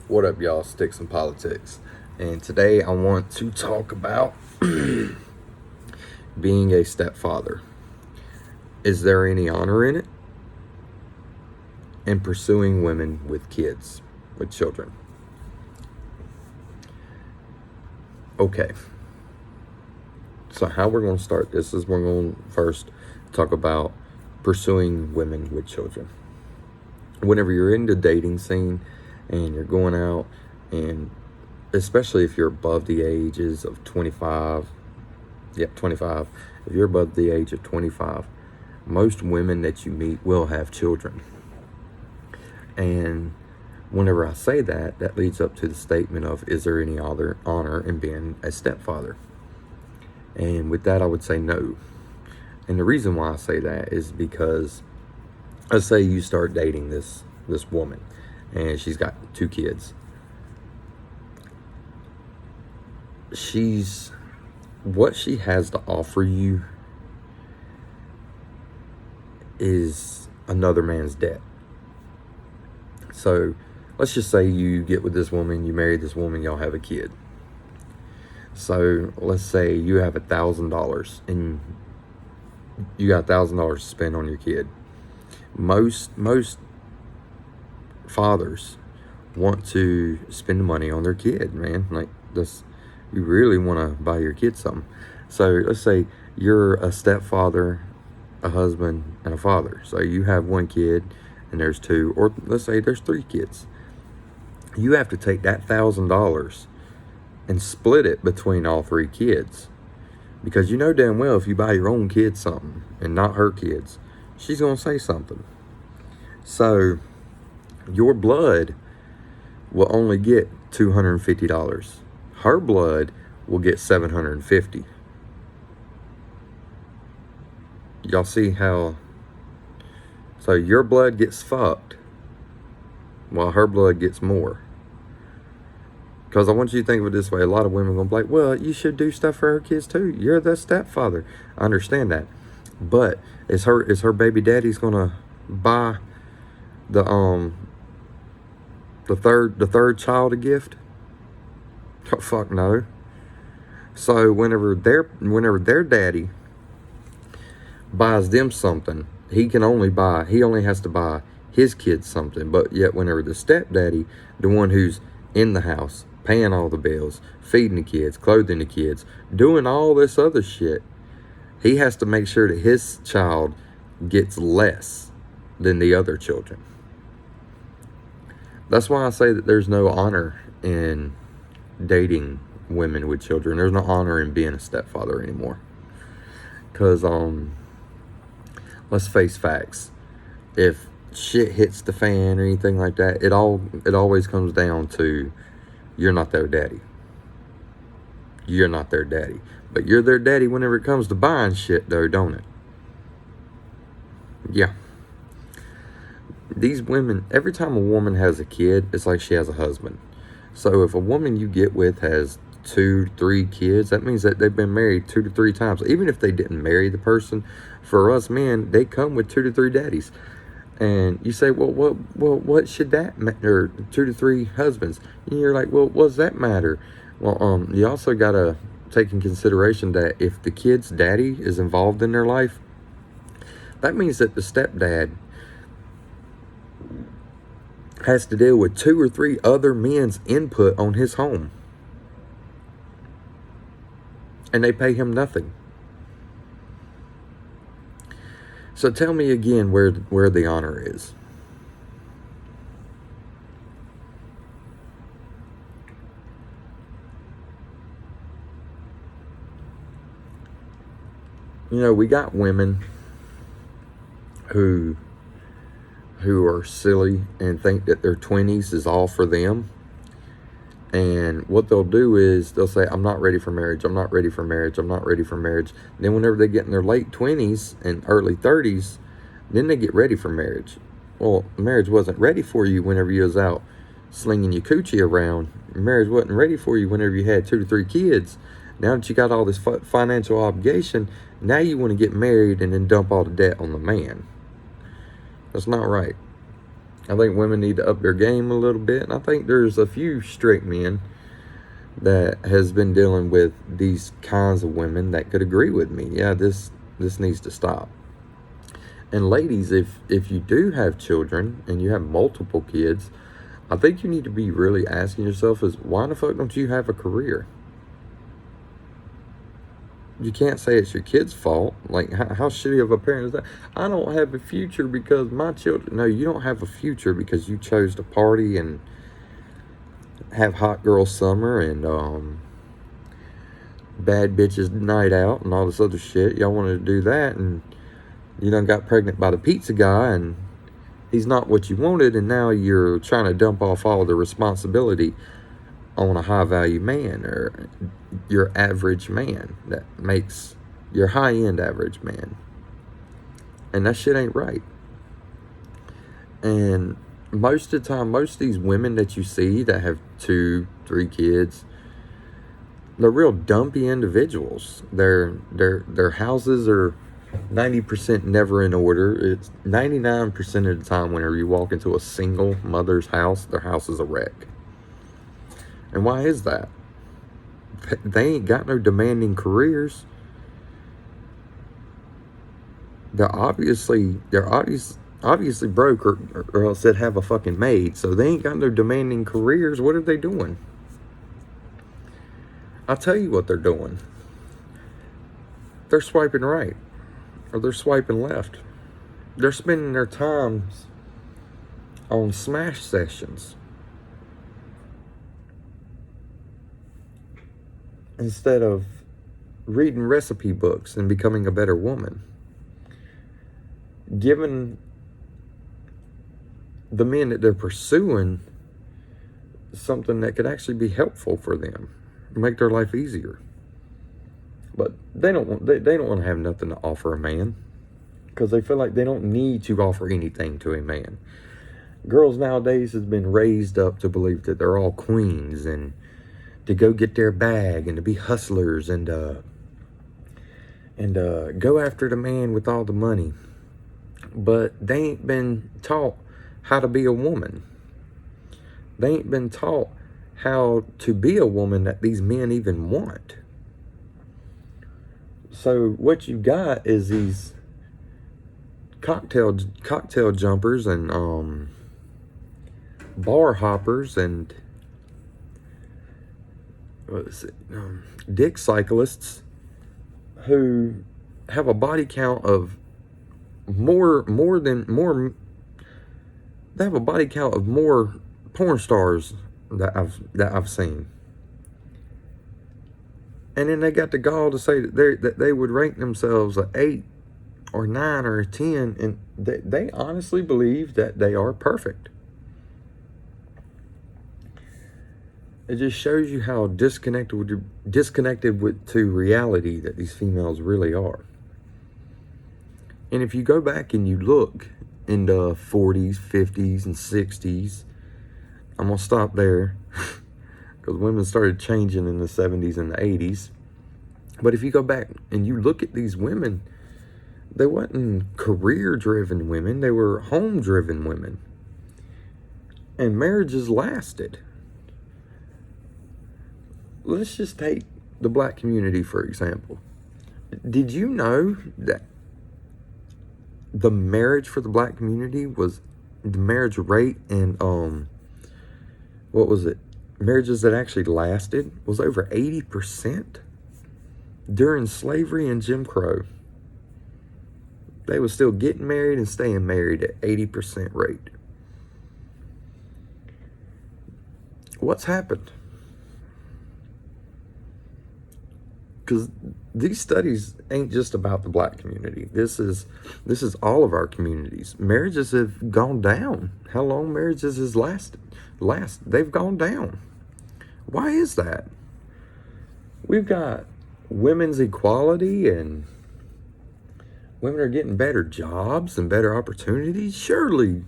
What up, y'all? Sticks and Politics. And today I want to talk about being a stepfather. Is there any honor in it? And pursuing women with kids, with children. Okay. So how we're going to start this is we're going to first talk about pursuing women with children. Whenever you're in the dating scene and you're going out, and especially if you're above the ages of 25, if you're above the age of 25, most women that you meet will have children. And whenever I say that, that leads up to the statement of, is there any other honor in being a stepfather? And with that, I would say no. And the reason why I say that is because, let's say you start dating this woman and she's got 2 kids. What she has to offer you is another man's debt. So let's just say you get with this woman, you marry this woman, y'all have a kid. So let's say you have $1,000 and you got $1,000 to spend on your kid. Most fathers want to spend the money on their kid, man. Like this, you really want to buy your kid something. So let's say you're a stepfather, a husband, and a father. So you have 1 kid and there's 2, or let's say there's 3 kids. You have to take that $1,000 and split it between all 3 kids. Because you know damn well if you buy your own kid something and not her kids, she's going to say something. So your blood will only get $250. Her blood will get $750. Y'all see how? So your blood gets fucked while her blood gets more. Because I want you to think of it this way. A lot of women are going to be like, well, you should do stuff for her kids too. You're the stepfather. I understand that. But is her baby daddy's going to buy the third child a gift? Oh, fuck no. So whenever their daddy buys them something, he only has to buy his kids something. But yet whenever the stepdaddy, the one who's in the house, paying all the bills, feeding the kids, clothing the kids, doing all this other shit, he has to make sure that his child gets less than the other children. That's why I say that there's no honor in dating women with children. There's no honor in being a stepfather anymore. Because, let's face facts. If shit hits the fan or anything like that, it always comes down to, you're not their daddy. You're not their daddy. But you're their daddy whenever it comes to buying shit, though, don't it? Yeah. These women, every time a woman has a kid, it's like she has a husband. So if a woman you get with has 2, 3 kids, that means that they've been married 2 to 3 times. Even if they didn't marry the person, for us men, they come with 2 to 3 daddies. And you say, well, what should that matter? 2 to 3 husbands. And you're like, well, what does that matter? Well, you also got to take in consideration that if the kid's daddy is involved in their life, that means that the stepdad has to deal with 2 or 3 other men's input on his home. And they pay him nothing. So tell me again where the honor is. You know, we got women who are silly and think that their 20s is all for them. And what they'll do is they'll say, I'm not ready for marriage. I'm not ready for marriage. I'm not ready for marriage. And then whenever they get in their late 20s and early 30s, then they get ready for marriage. Well, marriage wasn't ready for you whenever you was out slinging your coochie around. Marriage wasn't ready for you whenever you had 2 to 3 kids. Now that you got all this financial obligation, now you want to get married and then dump all the debt on the man. That's not right. I think women need to up their game a little bit. And I think there's a few straight men that has been dealing with these kinds of women that could agree with me. Yeah, this needs to stop. And ladies, if you do have children and you have multiple kids, I think you need to be really asking yourself is, why the fuck don't you have a career? You can't say it's your kid's fault. Like, how shitty of a parent is that? I don't have a future because my children... No, you don't have a future because you chose to party and have hot girl summer and bad bitches night out and all this other shit. Y'all wanted to do that, and you done got pregnant by the pizza guy, and he's not what you wanted, and now you're trying to dump off all the responsibility on a high-value man, or your average man that makes your high-end average man. And that shit ain't right. And most of the time, most of these women that you see that have 2, 3 kids, they're real dumpy individuals. Their houses are 90% never in order. It's 99% of the time whenever you walk into a single mother's house, their house is a wreck. And why is that? They ain't got no demanding careers. They're obviously broke, or else they'd have a fucking maid. So they ain't got no demanding careers. What are they doing? I'll tell you what they're doing. They're swiping right, or they're swiping left. They're spending their times on smash sessions instead of reading recipe books and becoming a better woman. Giving the men that they're pursuing something that could actually be helpful for them, make their life easier. But they don't want to have nothing to offer a man, because they feel like they don't need to offer anything to a man. Girls nowadays has been raised up to believe that they're all queens and to go get their bag and to be hustlers and go after the man with all the money. But they ain't been taught how to be a woman. They ain't been taught how to be a woman that these men even want. So what you got is these cocktail jumpers and bar hoppers and dick cyclists who have a body count of more they have a body count of more porn stars that I've seen. And then they got the gall to say that they would rank themselves a 8 or 9 or a 10, and they honestly believe that they are perfect. It just shows you how disconnected to reality that these females really are. And if you go back and you look in the 40s, 50s, and 60s, I'm going to stop there because women started changing in the 70s and the 80s. But if you go back and you look at these women, they weren't career-driven women. They were home-driven women. And marriages lasted. Let's just take the black community, for example. Did you know that the marriage for the black community was the marriage rate and marriages that actually lasted was over 80% during slavery and Jim Crow. They were still getting married and staying married at 80% rate. What's happened? Because these studies ain't just about the black community. This is all of our communities. Marriages have gone down. How long marriages has lasted? They've gone down. Why is that? We've got women's equality and women are getting better jobs and better opportunities. Surely,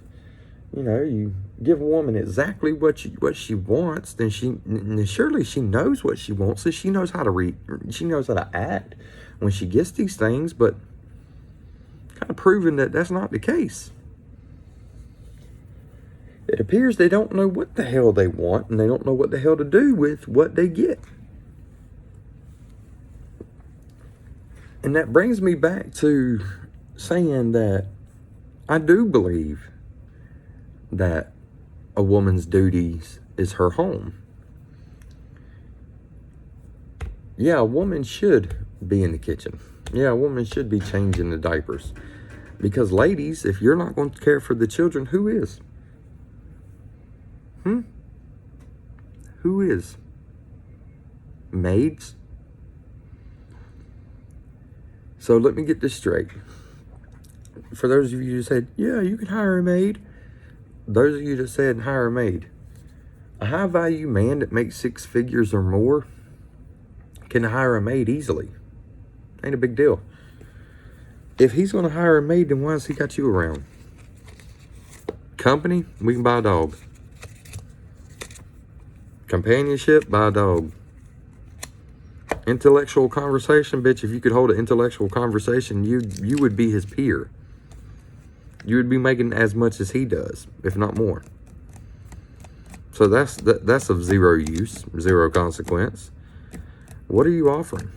you give a woman exactly what she wants, then surely she knows what she wants, so she knows how to act when she gets these things, but kind of proving that that's not the case. it appears they don't know what the hell they want, and they don't know what the hell to do with what they get. And that brings me back to saying that I do believe that a woman's duties is her home. Yeah, a woman should be in the kitchen. Yeah, a woman should be changing the diapers. Because ladies, if you're not going to care for the children, who is? Who is? Maids? So let me get this straight. For those of you who said, yeah, you can hire a maid. Those of you that said hire a maid. A high value man that makes 6 figures or more can hire a maid easily. Ain't a big deal. If he's going to hire a maid, then why has he got you around? Company, we can buy a dog. Companionship, buy a dog. Intellectual conversation, bitch, if you could hold an intellectual conversation, you would be his peer. You would be making as much as he does, if not more. So that's of zero use, zero consequence. What are you offering?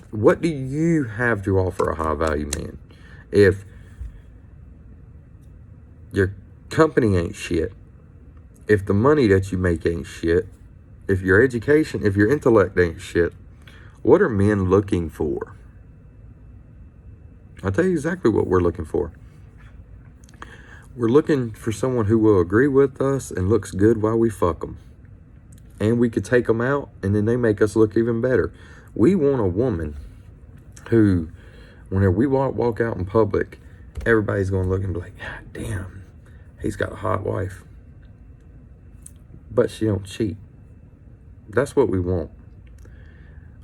What do you have to offer a high value man? If your company ain't shit, if the money that you make ain't shit, if your education, if your intellect ain't shit, what are men looking for? I'll tell you exactly what we're looking for. We're looking for someone who will agree with us and looks good while we fuck them. And we could take them out and then they make us look even better. We want a woman who, whenever we walk out in public, everybody's going to look and be like, God damn, he's got a hot wife. But she don't cheat. That's what we want.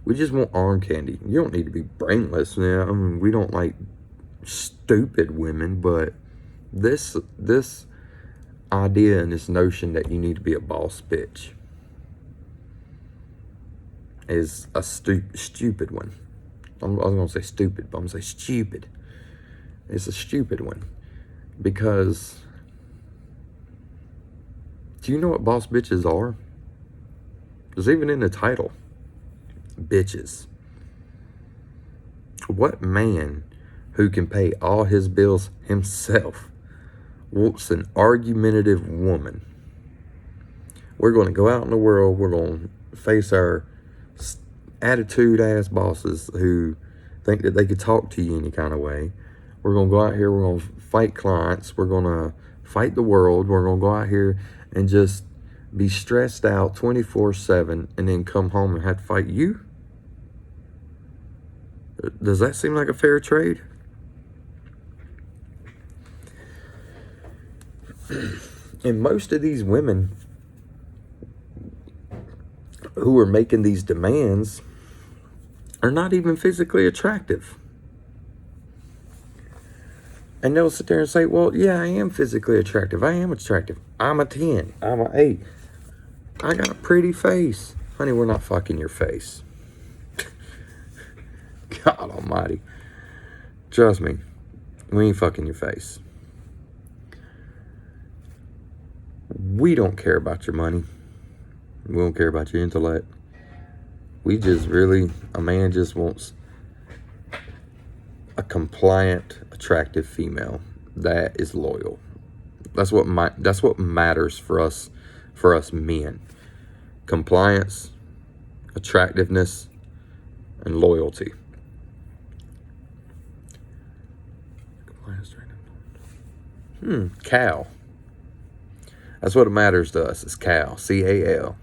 We just want arm candy. You don't need to be brainless. Now, I mean, we don't like stupid women, but this idea and this notion that you need to be a boss bitch is a stupid one. I was going to say stupid, but I'm going to say stupid. It's a stupid one. Because do you know what boss bitches are? It's even in the title. Bitches. What man who can pay all his bills himself wants an argumentative woman? We're going to go out in the world. We're going to face our attitude ass bosses who think that they could talk to you any kind of way. We're going to go out here. We're going to fight clients. We're going to fight the world. We're going to go out here and just be stressed out 24/7 and then come home and have to fight you? Does that seem like a fair trade? And most of these women who are making these demands are not even physically attractive. And they'll sit there and say, well, yeah, I am physically attractive. I am attractive. I'm a 10. I'm an 8. I got a pretty face. Honey, we're not fucking your face. God almighty. Trust me, we ain't fucking your face. We don't care about your money. We don't care about your intellect. We just really, a man just wants a compliant, attractive female that is loyal. That's what matters for us men. Compliance, attractiveness, and loyalty. Cal. That's what it matters to us. It's Cal. C-A-L.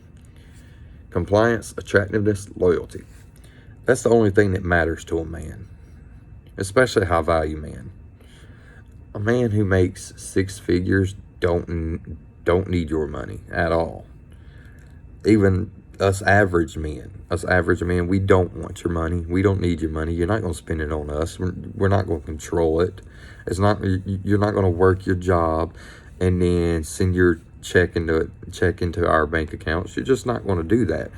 Compliance, attractiveness, loyalty. That's the only thing that matters to a man. Especially a high value man. A man who makes 6 figures don't need your money at all. Even us average men, we don't want your money. We don't need your money. You're not going to spend it on us. We're not going to control it. You're not going to work your job and then send your check into our bank accounts. You're just not going to do that.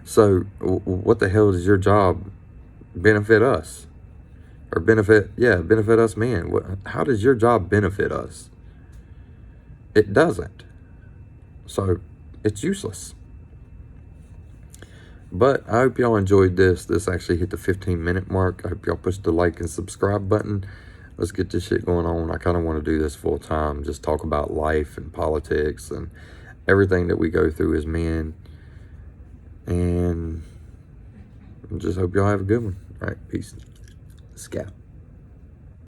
So what the hell does your job benefit us? Or benefit us men? How does your job benefit us? It doesn't. So it's useless. But I hope y'all enjoyed this. This actually hit the 15-minute mark. I hope y'all push the like and subscribe button. Let's get this shit going on. I kind of want to do this full time. Just talk about life and politics and everything that we go through as men. And just hope y'all have a good one. All right, peace. Scout.